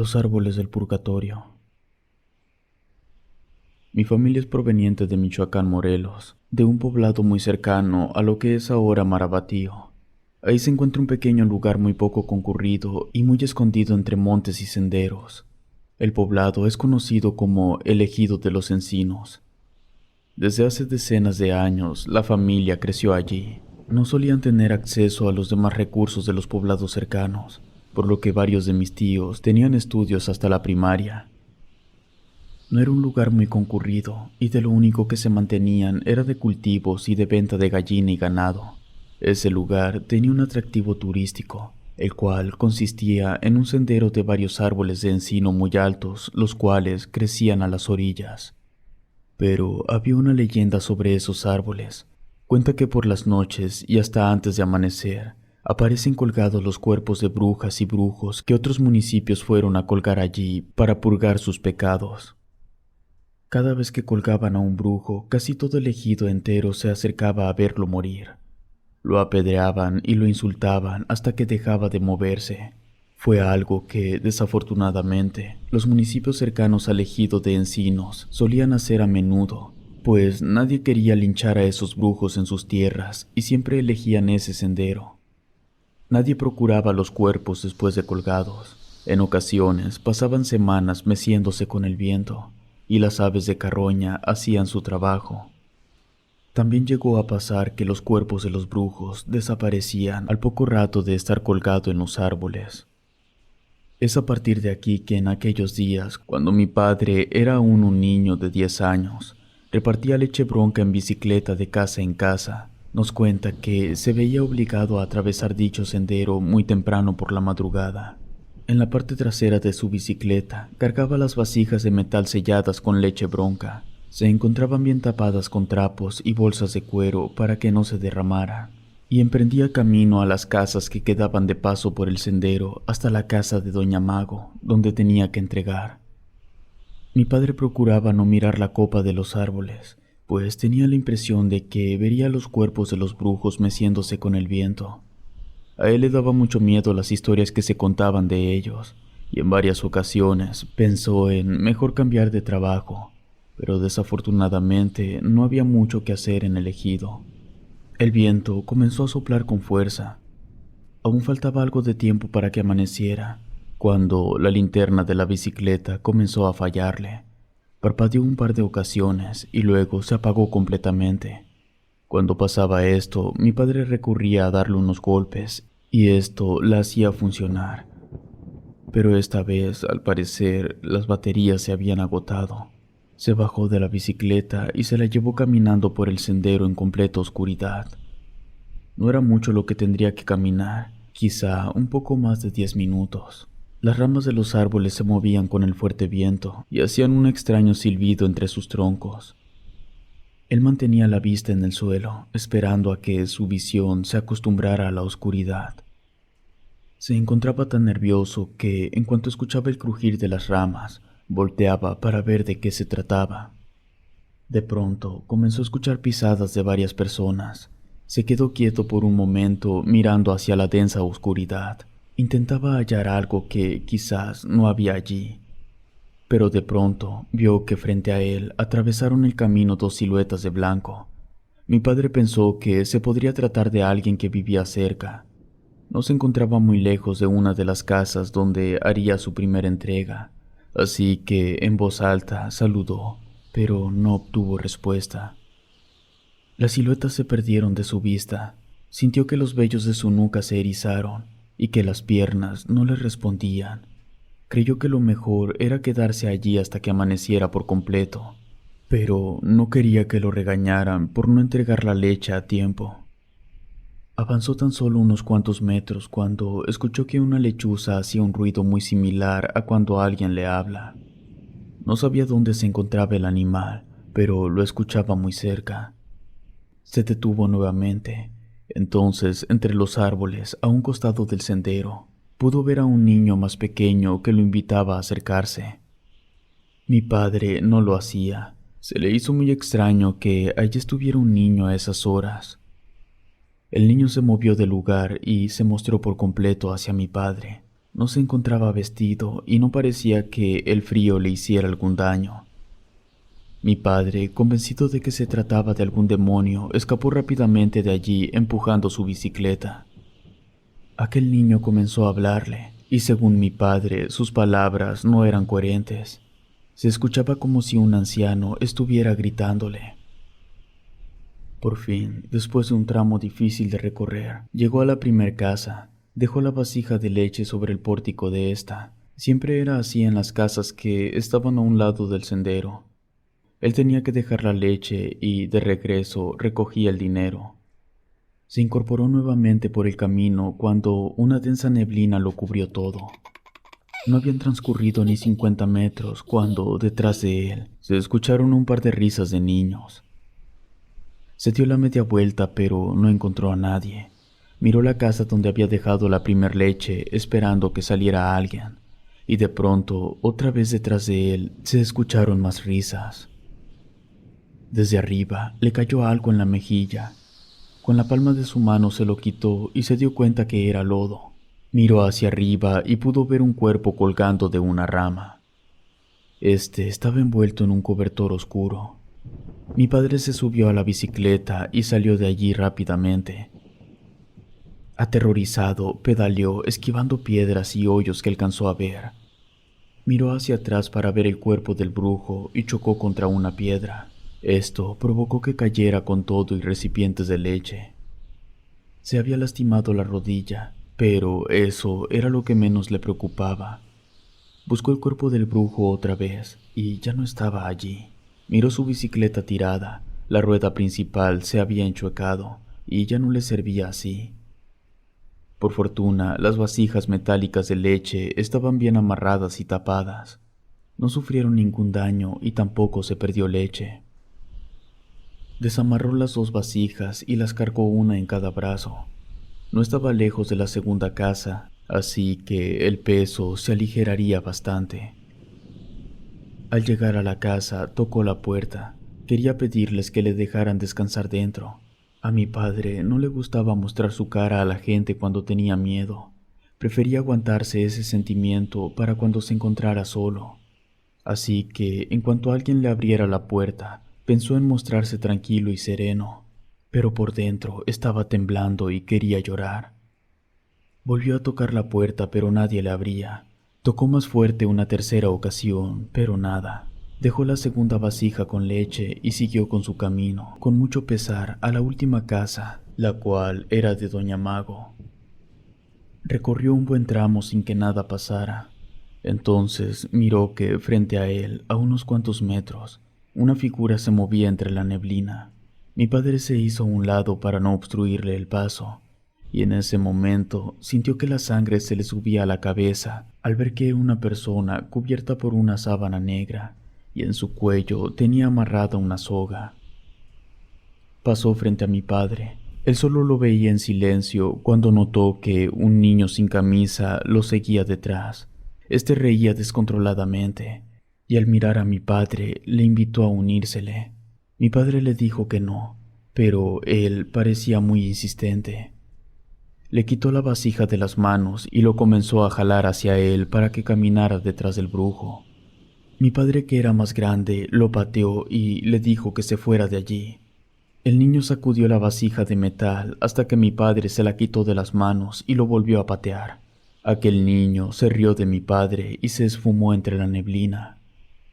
Los árboles del purgatorio. Mi familia es proveniente de Michoacán, Morelos, de un poblado muy cercano a lo que es ahora Marabatío. Ahí se encuentra un pequeño lugar muy poco concurrido y muy escondido entre montes y senderos. El poblado es conocido como el Ejido de los Encinos. Desde hace decenas de años, la familia creció allí. No solían tener acceso a los demás recursos de los poblados cercanos, por lo que varios de mis tíos tenían estudios hasta la primaria. No era un lugar muy concurrido, y de lo único que se mantenían era de cultivos y de venta de gallina y ganado. Ese lugar tenía un atractivo turístico, el cual consistía en un sendero de varios árboles de encino muy altos, los cuales crecían a las orillas. Pero había una leyenda sobre esos árboles. Cuenta que por las noches y hasta antes de amanecer, aparecen colgados los cuerpos de brujas y brujos que otros municipios fueron a colgar allí para purgar sus pecados. Cada vez que colgaban a un brujo, casi todo el ejido entero se acercaba a verlo morir. Lo apedreaban y lo insultaban hasta que dejaba de moverse. Fue algo que, desafortunadamente, los municipios cercanos al ejido de Encinos solían hacer a menudo, pues nadie quería linchar a esos brujos en sus tierras y siempre elegían ese sendero. Nadie procuraba los cuerpos después de colgados. En ocasiones pasaban semanas meciéndose con el viento, y las aves de carroña hacían su trabajo. También llegó a pasar que los cuerpos de los brujos desaparecían al poco rato de estar colgado en los árboles. Es a partir de aquí que en aquellos días, cuando mi padre era aún un niño de 10 años, repartía leche bronca en bicicleta de casa en casa, nos cuenta que se veía obligado a atravesar dicho sendero muy temprano por la madrugada. En la parte trasera de su bicicleta cargaba las vasijas de metal selladas con leche bronca. Se encontraban bien tapadas con trapos y bolsas de cuero para que no se derramara, y emprendía camino a las casas que quedaban de paso por el sendero hasta la casa de Doña Mago, donde tenía que entregar. Mi padre procuraba no mirar la copa de los árboles, pues tenía la impresión de que vería los cuerpos de los brujos meciéndose con el viento. A él le daba mucho miedo las historias que se contaban de ellos, y en varias ocasiones pensó en mejor cambiar de trabajo, pero desafortunadamente no había mucho que hacer en el ejido. El viento comenzó a soplar con fuerza. Aún faltaba algo de tiempo para que amaneciera, cuando la linterna de la bicicleta comenzó a fallarle. Parpadeó un par de ocasiones y luego se apagó completamente. Cuando pasaba esto, mi padre recurría a darle unos golpes, y esto la hacía funcionar. Pero esta vez, al parecer, las baterías se habían agotado. Se bajó de la bicicleta y se la llevó caminando por el sendero en completa oscuridad. No era mucho lo que tendría que caminar, quizá un poco más de 10 minutos. Las ramas de los árboles se movían con el fuerte viento y hacían un extraño silbido entre sus troncos. Él mantenía la vista en el suelo, esperando a que su visión se acostumbrara a la oscuridad. Se encontraba tan nervioso que, en cuanto escuchaba el crujir de las ramas, volteaba para ver de qué se trataba. De pronto, comenzó a escuchar pisadas de varias personas. Se quedó quieto por un momento, mirando hacia la densa oscuridad. Intentaba hallar algo que quizás no había allí. Pero de pronto vio que frente a él atravesaron el camino dos siluetas de blanco. Mi padre pensó que se podría tratar de alguien que vivía cerca. No se encontraba muy lejos de una de las casas donde haría su primera entrega, así que en voz alta saludó, pero no obtuvo respuesta. Las siluetas se perdieron de su vista. Sintió que los vellos de su nuca se erizaron y que las piernas no le respondían. Creyó que lo mejor era quedarse allí hasta que amaneciera por completo, pero no quería que lo regañaran por no entregar la leche a tiempo. Avanzó tan solo unos cuantos metros cuando escuchó que una lechuza hacía un ruido muy similar a cuando alguien le habla. No sabía dónde se encontraba el animal, pero lo escuchaba muy cerca. Se detuvo nuevamente. Entonces, entre los árboles, a un costado del sendero, pudo ver a un niño más pequeño que lo invitaba a acercarse. Mi padre no lo hacía. Se le hizo muy extraño que allí estuviera un niño a esas horas. El niño se movió del lugar y se mostró por completo hacia mi padre. No se encontraba vestido y no parecía que el frío le hiciera algún daño. Mi padre, convencido de que se trataba de algún demonio, escapó rápidamente de allí empujando su bicicleta. Aquel niño comenzó a hablarle, y según mi padre, sus palabras no eran coherentes. Se escuchaba como si un anciano estuviera gritándole. Por fin, después de un tramo difícil de recorrer, llegó a la primer casa. Dejó la vasija de leche sobre el pórtico de esta. Siempre era así en las casas que estaban a un lado del sendero. Él tenía que dejar la leche y, de regreso, recogía el dinero. Se incorporó nuevamente por el camino cuando una densa neblina lo cubrió todo. No habían transcurrido ni 50 metros cuando, detrás de él, se escucharon un par de risas de niños. Se dio la media vuelta, pero no encontró a nadie. Miró la casa donde había dejado la primer leche, esperando que saliera alguien, y de pronto, otra vez detrás de él, se escucharon más risas. Desde arriba, le cayó algo en la mejilla. Con la palma de su mano se lo quitó y se dio cuenta que era lodo. Miró hacia arriba y pudo ver un cuerpo colgando de una rama. Este estaba envuelto en un cobertor oscuro. Mi padre se subió a la bicicleta y salió de allí rápidamente. Aterrorizado, pedaleó, esquivando piedras y hoyos que alcanzó a ver. Miró hacia atrás para ver el cuerpo del brujo y chocó contra una piedra. Esto provocó que cayera con todo y recipientes de leche. Se había lastimado la rodilla, pero eso era lo que menos le preocupaba. Buscó el cuerpo del brujo otra vez y ya no estaba allí. Miró su bicicleta tirada, la rueda principal se había enchuecado y ya no le servía así. Por fortuna, las vasijas metálicas de leche estaban bien amarradas y tapadas. No sufrieron ningún daño y tampoco se perdió leche. Desamarró las 2 vasijas y las cargó una en cada brazo. No estaba lejos de la segunda casa, así que el peso se aligeraría bastante. Al llegar a la casa, tocó la puerta. Quería pedirles que le dejaran descansar dentro. A mi padre no le gustaba mostrar su cara a la gente cuando tenía miedo. Prefería aguantarse ese sentimiento para cuando se encontrara solo. Así que, en cuanto alguien le abriera la puerta, pensó en mostrarse tranquilo y sereno, pero por dentro estaba temblando y quería llorar. Volvió a tocar la puerta, pero nadie le abría. Tocó más fuerte una tercera ocasión, pero nada. Dejó la segunda vasija con leche y siguió con su camino, con mucho pesar, a la última casa, la cual era de Doña Mago. Recorrió un buen tramo sin que nada pasara. Entonces miró que, frente a él, a unos cuantos metros, una figura se movía entre la neblina. Mi padre se hizo a un lado para no obstruirle el paso, y en ese momento sintió que la sangre se le subía a la cabeza al ver que era una persona cubierta por una sábana negra, y en su cuello tenía amarrada una soga. Pasó frente a mi padre. Él solo lo veía en silencio cuando notó que un niño sin camisa lo seguía detrás. Este reía descontroladamente, y al mirar a mi padre le invitó a unírsele. Mi padre le dijo que no, pero él parecía muy insistente. Le quitó la vasija de las manos y lo comenzó a jalar hacia él para que caminara detrás del brujo. Mi padre, que era más grande, lo pateó y le dijo que se fuera de allí. El niño sacudió la vasija de metal hasta que mi padre se la quitó de las manos y lo volvió a patear. Aquel niño se rió de mi padre y se esfumó entre la neblina.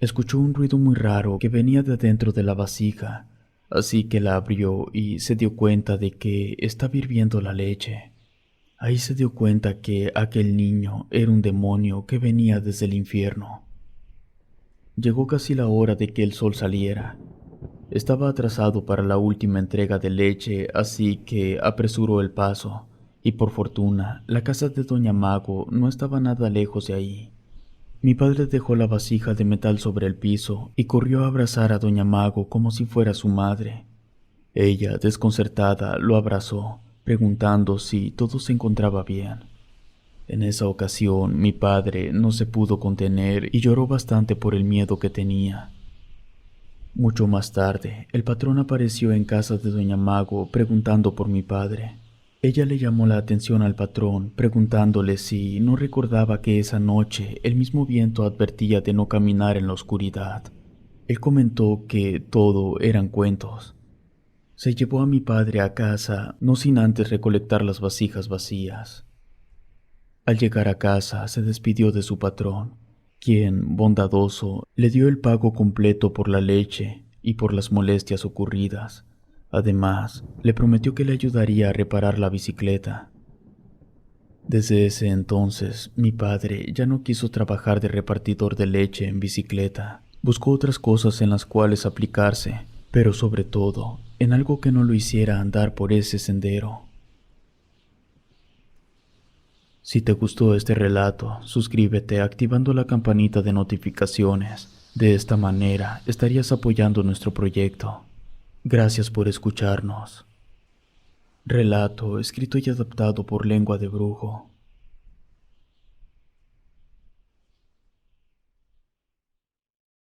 Escuchó un ruido muy raro que venía de dentro de la vasija, así que la abrió y se dio cuenta de que estaba hirviendo la leche. Ahí se dio cuenta que aquel niño era un demonio que venía desde el infierno. Llegó casi la hora de que el sol saliera. Estaba atrasado para la última entrega de leche, así que apresuró el paso, y por fortuna, la casa de Doña Mago no estaba nada lejos de ahí. Mi padre dejó la vasija de metal sobre el piso y corrió a abrazar a Doña Mago como si fuera su madre. Ella, desconcertada, lo abrazó, preguntando si todo se encontraba bien. En esa ocasión, mi padre no se pudo contener y lloró bastante por el miedo que tenía. Mucho más tarde, el patrón apareció en casa de Doña Mago preguntando por mi padre. Ella le llamó la atención al patrón, preguntándole si no recordaba que esa noche el mismo viento advertía de no caminar en la oscuridad. Él comentó que todo eran cuentos. Se llevó a mi padre a casa, no sin antes recolectar las vasijas vacías. Al llegar a casa, se despidió de su patrón, quien, bondadoso, le dio el pago completo por la leche y por las molestias ocurridas. Además, le prometió que le ayudaría a reparar la bicicleta. Desde ese entonces, mi padre ya no quiso trabajar de repartidor de leche en bicicleta. Buscó otras cosas en las cuales aplicarse, pero sobre todo, en algo que no lo hiciera andar por ese sendero. Si te gustó este relato, suscríbete activando la campanita de notificaciones. De esta manera estarías apoyando nuestro proyecto. Gracias por escucharnos. Relato escrito y adaptado por Lengua de Brujo.